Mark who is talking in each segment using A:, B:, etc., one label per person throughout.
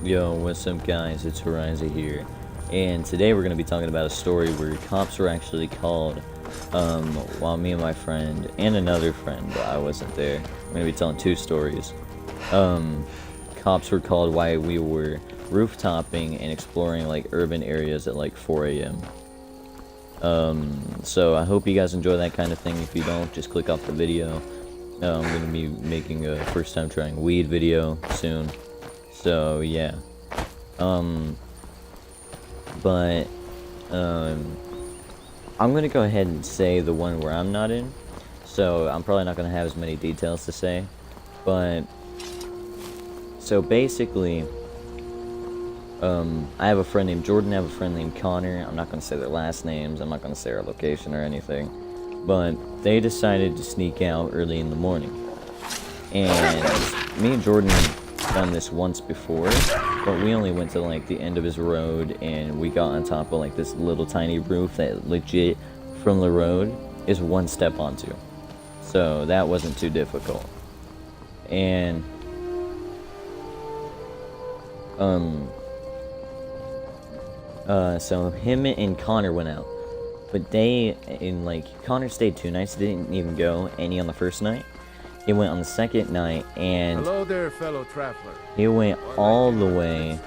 A: Yo, what's up guys, it's Horizon here, and today we're going to be talking about a story where cops were actually called, while me and my friend, and another friend, but I wasn't there. I'm going to be telling two stories. Cops were called while we were roof-topping and exploring, like, urban areas at, like, 4 a.m. So I hope you guys enjoy that kind of thing. If you don't, just click off the video. I'm going to be making a first-time trying weed video soon. So, yeah. I'm gonna go ahead and say the one where I'm not in. So, I'm probably not gonna have as many details to say. But, so basically, I have a friend named Jordan, I have a friend named Connor. I'm not gonna say their last names, I'm not gonna say our location or anything. But, they decided to sneak out early in the morning. And, me and Jordan done this once before, but we only went to like the end of his road and we got on top of like this little tiny roof that legit from the road is one step onto, so that wasn't too difficult. And so him and Connor went out, but Connor stayed 2 nights, didn't even go any on the first night. He went on the second night, and
B: hello there, fellow traveler.
A: He went all the way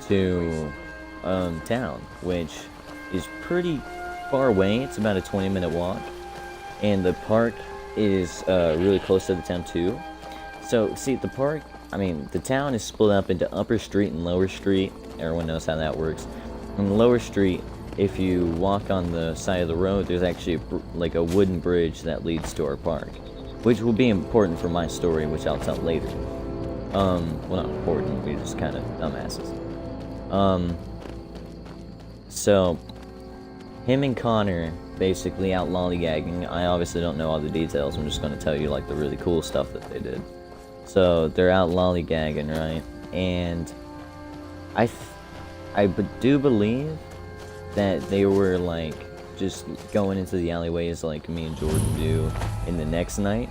A: to town, which is pretty far away. It's about a 20-minute walk, and the park is really close to the town too. So, see, the town is split up into Upper Street and Lower Street. Everyone knows how that works. On the Lower Street, if you walk on the side of the road, there's actually like a wooden bridge that leads to our park, which will be important for my story, which I'll tell later. Well, not important, we're just kind of dumbasses. So, him and Connor basically out lollygagging. I obviously don't know all the details, I'm just going to tell you, like, the really cool stuff that they did. So, they're out lollygagging, right? And I do believe that they were, like, just going into the alleyways like me and Jordan do in the next night,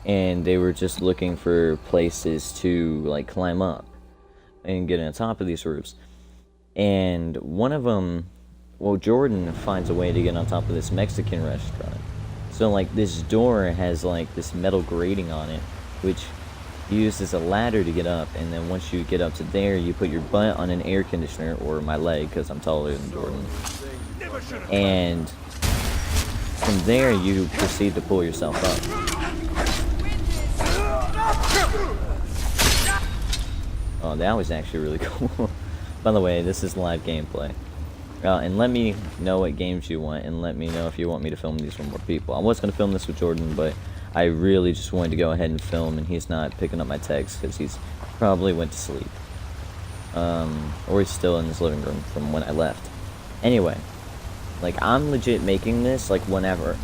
A: and they were just looking for places to like climb up and get on top of these roofs. And one of them, well, Jordan finds a way to get on top of this Mexican restaurant. So like this door has like this metal grating on it, which you use as a ladder to get up, and then once you get up to there, you put your butt on an air conditioner, or my leg because I'm taller than Jordan. And from there, you proceed to pull yourself up. Oh, that was actually really cool. By the way, this is live gameplay. And let me know what games you want, and let me know if you want me to film these with more people. I was going to film this with Jordan, but I really just wanted to go ahead and film, and he's not picking up my texts because he's probably went to sleep. Or he's still in his living room from when I left. Anyway. Like, I'm legit making this, like, 1 hour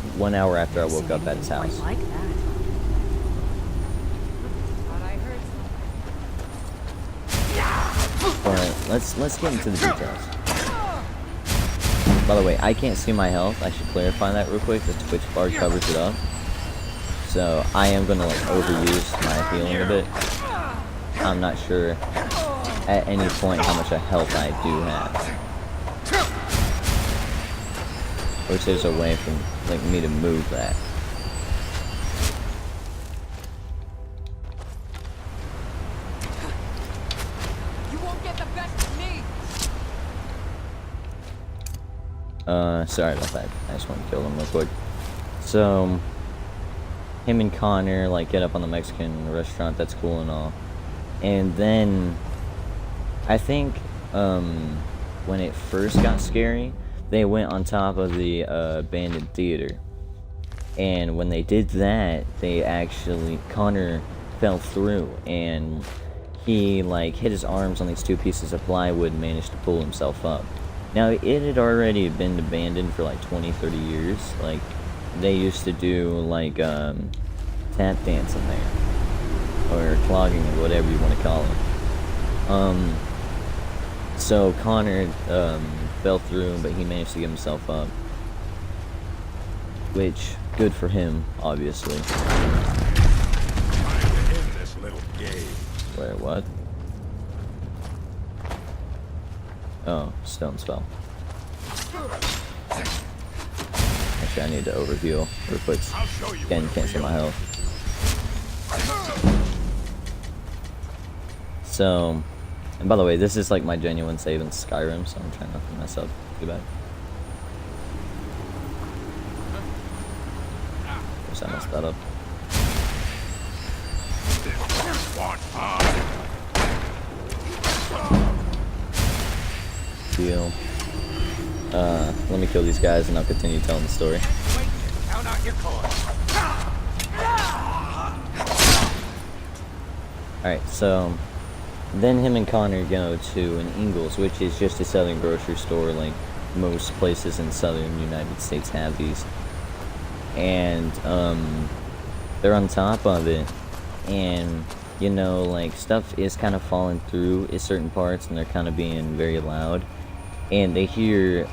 A: after I woke up at his house.
C: Like that.
A: But, let's get into the details. By the way, I can't see my health. I should clarify that real quick. The Twitch bar covers it up. So, I am gonna, like, overuse my healing a bit. I'm not sure at any point how much health I do have. I wish there's a way for like me to move that.
C: You won't get the best of me.
A: Sorry about that. I just want to kill him real quick. So, him and Connor like get up on the Mexican restaurant. That's cool and all. And then, I think when it first got scary, they went on top of the abandoned theater, and when they did that, Connor fell through, and he like hit his arms on these 2 pieces of plywood and managed to pull himself up. Now, it had already been abandoned for like 20-30 years. Like, they used to do like tap dance in there, or clogging, or whatever you want to call it. So Connor fell through, but he managed to get himself up, which good for him, obviously.
B: Time to end this little game.
A: Wait, what? Oh, stone spell. Actually, I need to overheal real quick. Again, cancel my health. So, and by the way, this is like my genuine save in Skyrim, so I'm trying not to mess up too bad. Of course, I messed that up. Deal. Let me kill these guys and I'll continue telling the story.
B: Count out your cards.
A: Alright, so then him and Connor go to an Ingles, which is just a southern grocery store, like most places in southern United States have these. And they're on top of it, and you know, like, stuff is kind of falling through in certain parts, and they're kind of being very loud. And they hear,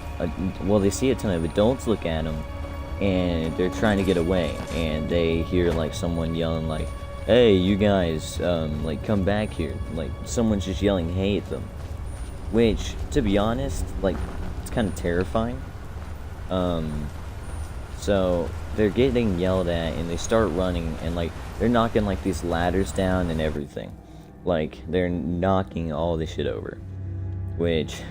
A: well, they see a ton of adults look at them, and they're trying to get away. And they hear, like, someone yelling, like, "Hey, you guys, like, come back here." Like, someone's just yelling, "Hey," at them. Which, to be honest, like, it's kind of terrifying. So they're getting yelled at, and they start running, and like they're knocking like these ladders down and everything. Like, they're knocking all this shit over, which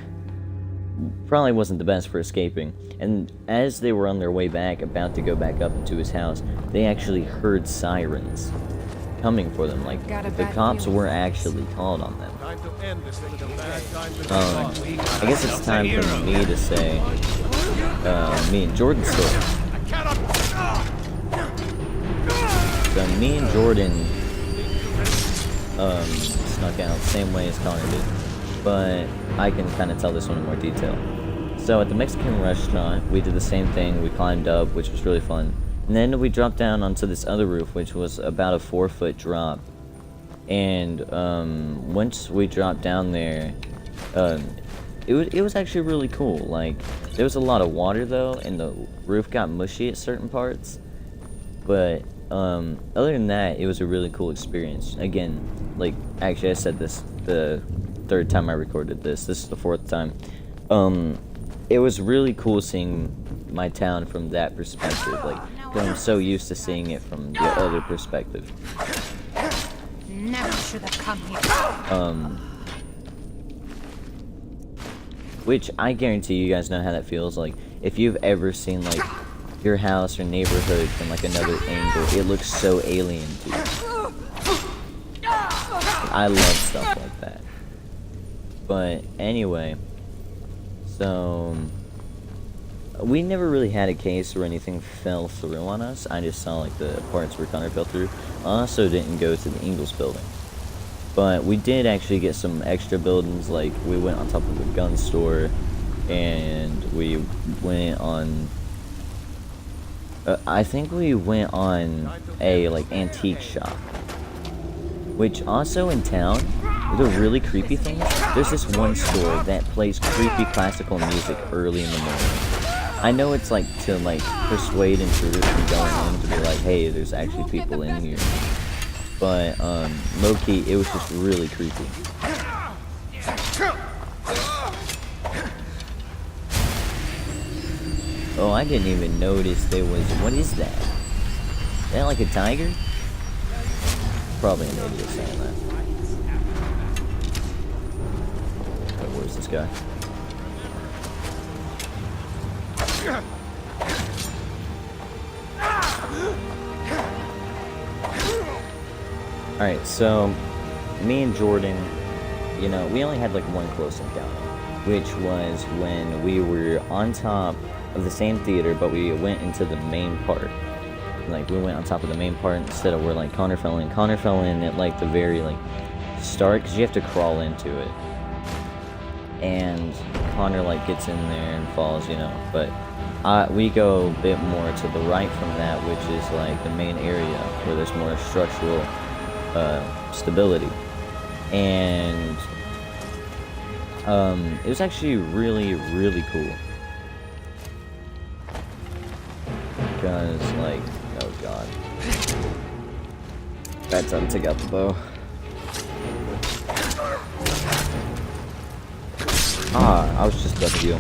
A: probably wasn't the best for escaping. And as they were on their way back, about to go back up into his house, they actually heard sirens coming for them. Like, the cops were actually called on them.
B: Time to end this thing.
A: I guess it's time for me to say me and Jordan's story. So me and Jordan snuck out same way as Connor did, but I can kind of tell this one in more detail. So at the Mexican restaurant, we did the same thing. We climbed up, which was really fun, and then we dropped down onto this other roof, which was about a 4-foot drop. And once we dropped down there, it was actually really cool. Like, there was a lot of water though, and the roof got mushy at certain parts. But other than that, it was a really cool experience. Again, like, actually I said this the third time I recorded this. This is the fourth time. It was really cool seeing my town from that perspective. Like, 'cause I'm so used to seeing it from the other perspective.
C: Never should have come here.
A: Which I guarantee you guys know how that feels. Like, if you've ever seen like your house or neighborhood from like another angle, it looks so alien to you. I love stuff like that. But anyway, so we never really had a case where anything fell through on us. I just saw like the parts where Connor fell through. I also didn't go to the Ingles building. But we did actually get some extra buildings. Like, we went on top of a gun store, and we went on I think we went on a like antique shop. Which also in town, the really creepy thing, there's this one store that plays creepy classical music early in the morning. I know it's like to like persuade intruders from going in to be like, hey, there's actually people in here. But low-key, it was just really creepy. Oh, I didn't even notice there was, what is that? Is that like a tiger? Probably an idiot saying that. Oh, where's this guy? Alright, so me and Jordan, you know, we only had like one close encounter, which was when we were on top of the same theater, but we went into the main part. Like, we went on top of the main part instead of where like Connor fell in. Connor fell in at like the very like start, because you have to crawl into it. And Connor like gets in there and falls, you know, but we go a bit more to the right from that, which is like the main area where there's more structural stability. And it was actually really, really cool. Because, like, oh god. Bad time to take out the bow. Ah, I was just about to heal.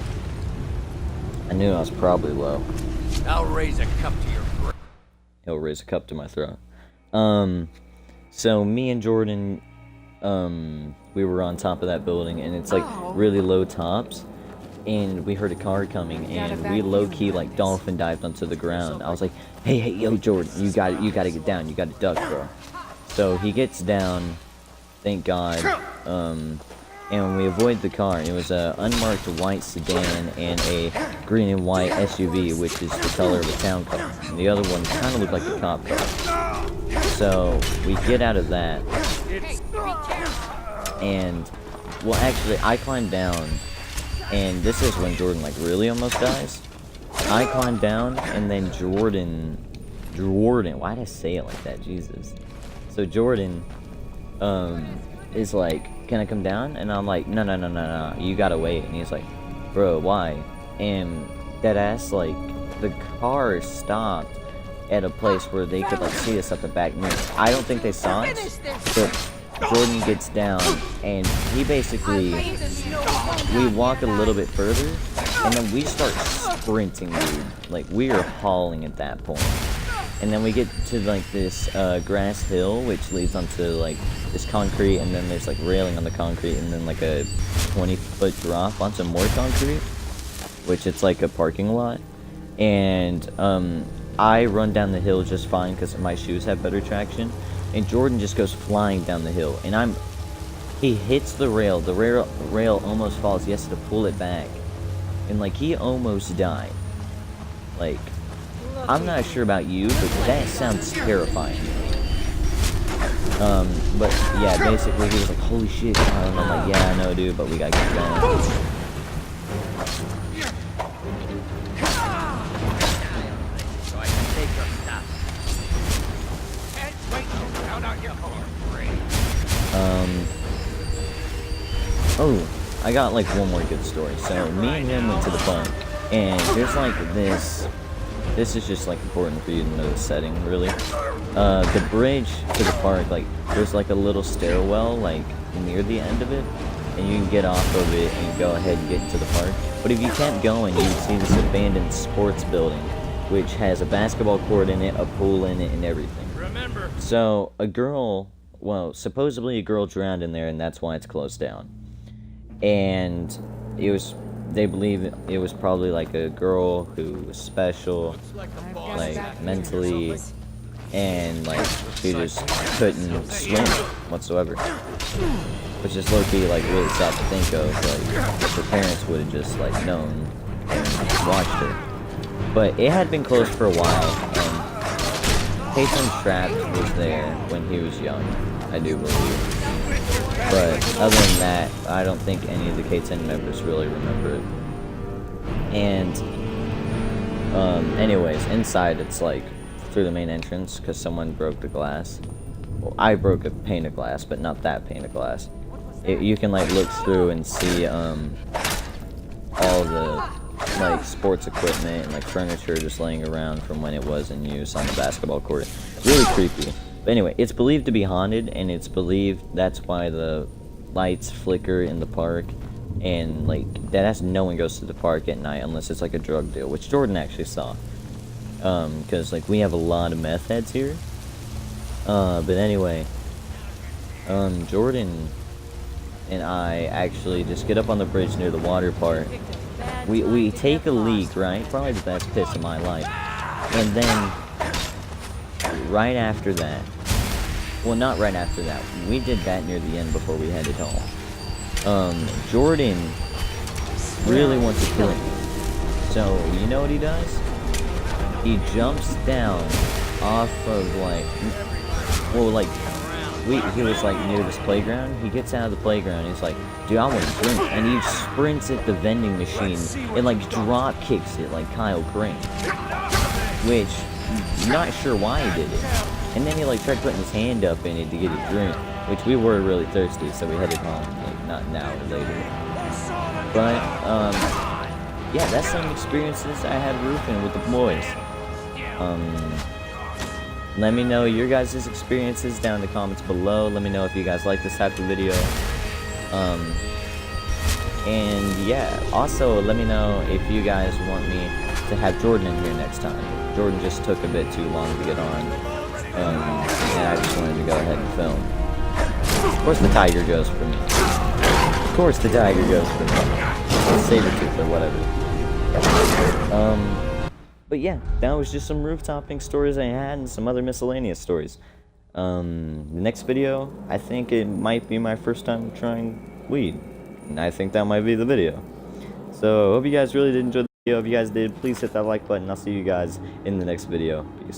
A: I knew I was probably low.
B: I'll raise a cup to your brain.
A: He'll raise a cup to my throat. So me and Jordan, we were on top of that building, and it's like really low tops, and we heard a car coming, and we low-key like dolphin dived onto the ground. I was like, hey, yo, Jordan, you gotta get down, you gotta duck, bro. So he gets down, thank God, and we avoid the car. It was a unmarked white sedan and a green and white SUV, which is the color of a town car. And the other one kind of looked like a cop car. So we get out of that, and well, actually, I climbed down, and this is when Jordan like really almost dies. I climbed down, and then Jordan, why did I say it like that? Jesus. So Jordan, is like, can I come down? And I'm like, no, you gotta wait. And he's like, bro, why? And deadass, like, the car stopped at a place where they could like see us at the back mirror. I don't think they saw us, but Jordan gets down, and he basically, we walk a little bit further, and then we start sprinting, dude. Like, we are hauling at that point. And then we get to like this grass hill, which leads onto like this concrete, and then there's like railing on the concrete, and then like a 20-foot drop onto more concrete, which it's like a parking lot. And I run down the hill just fine because my shoes have better traction, and Jordan just goes flying down the hill, and he hits the rail. The rail almost falls. He has to pull it back, and like he almost died. Like, I'm not sure about you, but that sounds terrifying. But yeah, basically he was like, holy shit, and I'm like, yeah, I know, dude, but we gotta get going.
B: So I can take your stuff. And wait, count out your horn, brain.
A: Oh, I got like one more good story. So me and him went to the park, and there's like this is just like important for you to know the setting, really. The bridge to the park, like there's like a little stairwell like near the end of it, and you can get off of it and go ahead and get into the park. But if you kept going, you would see this abandoned sports building, which has a basketball court in it, a pool in it, and everything.
B: Remember.
A: So a girl, well, supposedly a girl drowned in there, and that's why it's closed down. And they believe it was probably like a girl who was special, like mentally, and like she just couldn't swim whatsoever, which is low-key like really sad to think of. Like if her parents would have just like known and watched her. But it had been closed for a while, and Peyton Trapp was there when he was young, I do believe. But other than that, I don't think any of the K10 members really remember it. And anyways, inside it's like through the main entrance, because someone broke the glass. Well, I broke a pane of glass, but not that pane of glass. You can like look through and see all the like sports equipment and like furniture just laying around from when it was in use on the basketball court. Really creepy. But anyway, it's believed to be haunted, and it's believed that's why the lights flicker in the park, and like that's no one goes to the park at night unless it's like a drug deal, which Jordan actually saw. Because like we have a lot of meth heads here. But anyway, Jordan and I actually just get up on the bridge near the water part. We take a leak, right? Probably the best piss of my life. And then right after that, well, not right after that, we did that near the end before we headed home. Jordan really wants to kill me. So, you know what he does? He jumps down off of, like, well, like, he was, like, near this playground. He gets out of the playground, and he's like, dude, I want to drink. And he sprints at the vending machine and, like, drop kicks it like Kyle Crane. Which, not sure why he did it. And then he, like, tried putting his hand up in it to get a drink, which we were really thirsty, so we headed home, like, not now or later. But, yeah, that's some experiences I had roofing with the boys. Let me know your guys' experiences down in the comments below. Let me know if you guys like this type of video. And yeah, also let me know if you guys want me to have Jordan in here next time. Jordan just took a bit too long to get on, and I just wanted to go ahead and film. Of course the tiger goes for me. Of course the tiger goes for me. Saber-tooth or whatever. But yeah, that was just some roof-topping stories I had and some other miscellaneous stories. The next video, I think it might be my first time trying weed. And I think that might be the video. So, hope you guys really did enjoy the video. If you guys did, please hit that like button. I'll see you guys in the next video. Peace.